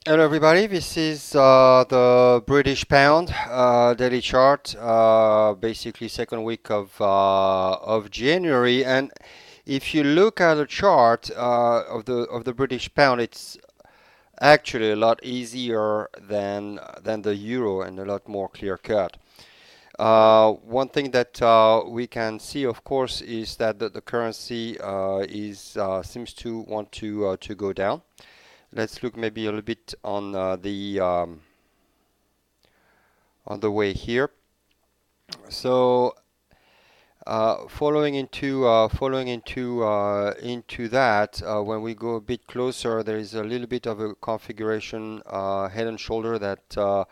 Hello everybody, this is the British pound daily chart, basically second week of January. And if you look at the chart of the British pound, it's actually a lot easier than the euro and a lot more clear cut. One thing that we can see, of course, is that the currency is seems to want to go down. Let's look maybe a little bit on the way here. So following into that, when we go a bit closer, there is a little bit of a configuration head and shoulder that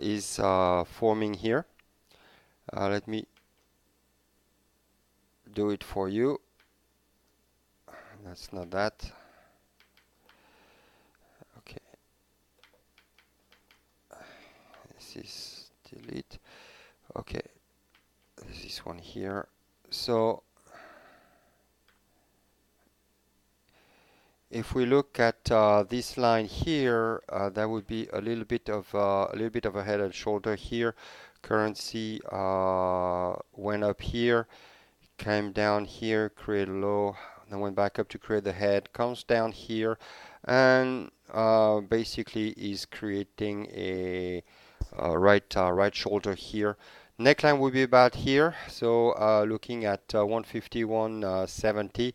is forming here. Let me do it for you. That's not that. Okay, this is delete. Okay, this one here. So if we look at this line here, that would be a little bit of a head and shoulder here. Currency went up here, came down here, created a low, then went back up to create the head, comes down here, and basically is creating a right shoulder here. Neckline will be about here, so looking at 151.70.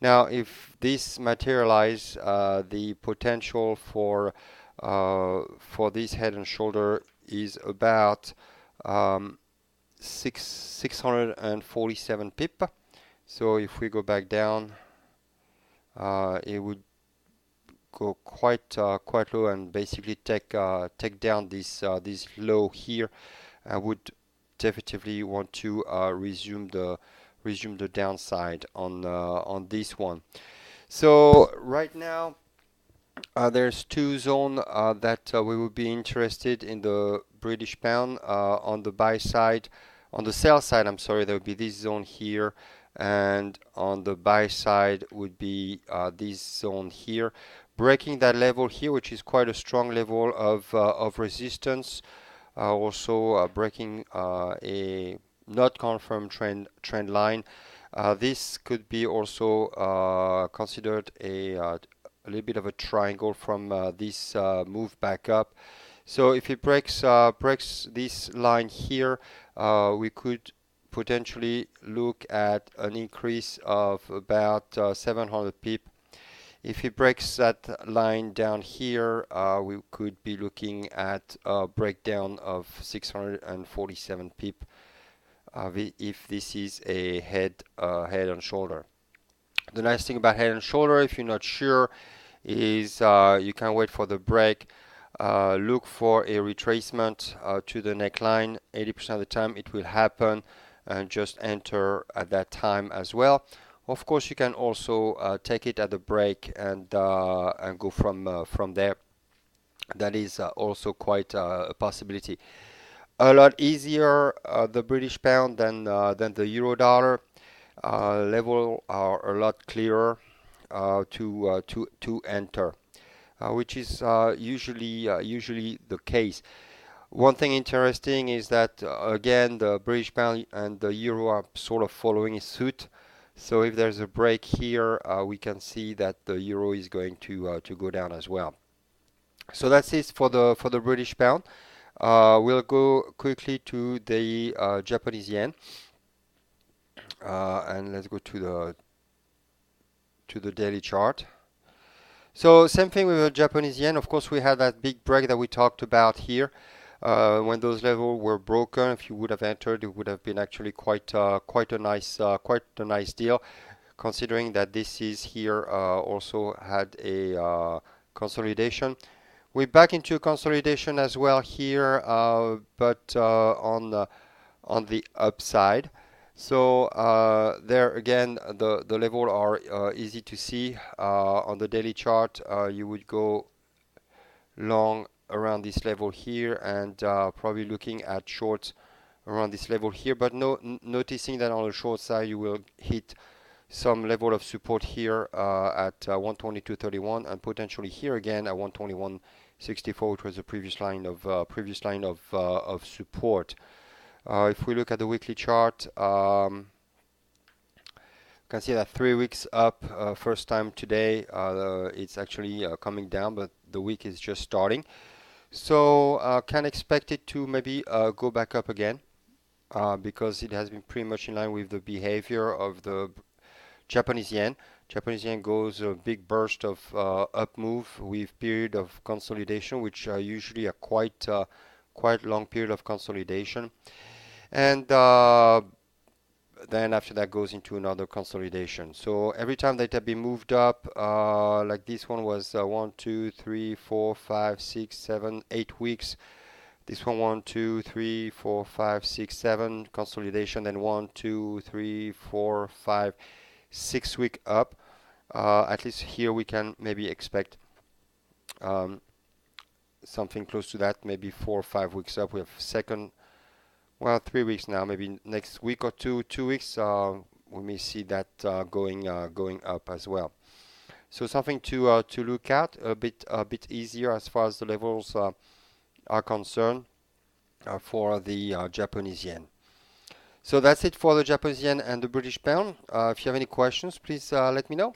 Now, if this materialize, the potential for this head and shoulder is about 647 pip. So if we go back down, it would go quite low and basically take down this low here. I would definitively want to resume the downside on this one. So right now there's two zones that we would be interested in the British pound. On the buy side, on the sell side, I'm sorry, there would be this zone here, and on the buy side would be this zone here. Breaking that level here, which is quite a strong level of resistance. Also breaking a not confirmed trend line. This could be also considered a little bit of a triangle from this move back up. So if it breaks this line here, we could potentially look at an increase of about 700 pip. If it breaks that line down here, we could be looking at a breakdown of 647 pip if this is a head and shoulder. The nice thing about head and shoulder, if you're not sure, is you can wait for the break. Look for a retracement to the neckline. 80% of the time it will happen, and just enter at that time as well. Of course, you can also take it at the break and go from there. That is also quite a possibility. A lot easier the British pound than the euro dollar. Level are a lot clearer to enter, which is usually the case. One thing interesting is that again the British pound and the euro are sort of following suit. So if there's a break here, we can see that the euro is going to go down as well. So that's it for the British pound. We'll go quickly to the Japanese yen, and let's go to the daily chart. So same thing with the Japanese yen. Of course, we had that big break that we talked about here. When those levels were broken, if you would have entered, it would have been actually quite a nice deal, considering that this is here also had a consolidation. We're back into a consolidation as well here, but on the upside. So there again, the level are easy to see. On the daily chart, you would go long around this level here, and probably looking at shorts around this level here, but noticing that on the short side you will hit some level of support here at 122.31, and potentially here again at 121.64, which was the previous line of support. If we look at the weekly chart, you can see that 3 weeks up, first time today. It's actually coming down, but the week is just starting. So can expect it to maybe go back up again because it has been pretty much in line with the behavior of the Japanese yen. Japanese yen goes a big burst of up move with period of consolidation, which are usually a quite long period of consolidation, and then after that goes into another consolidation. So every time that have been moved up, like this one was 1, 2, 3, 4, 5, 6, 7, 8 weeks. This one 1, 2, 3, 4, 5, 6, 7 consolidation, then 1, 2, 3, 4, 5, 6 week up. At least here we can maybe expect something close to that, maybe 4 or 5 weeks up. We have second, well, 3 weeks now, maybe next week or 2 weeks, we may see that going up as well. So something to look at, a bit easier as far as the levels are concerned for the Japanese yen. So that's it for the Japanese yen and the British pound. If you have any questions, please let me know.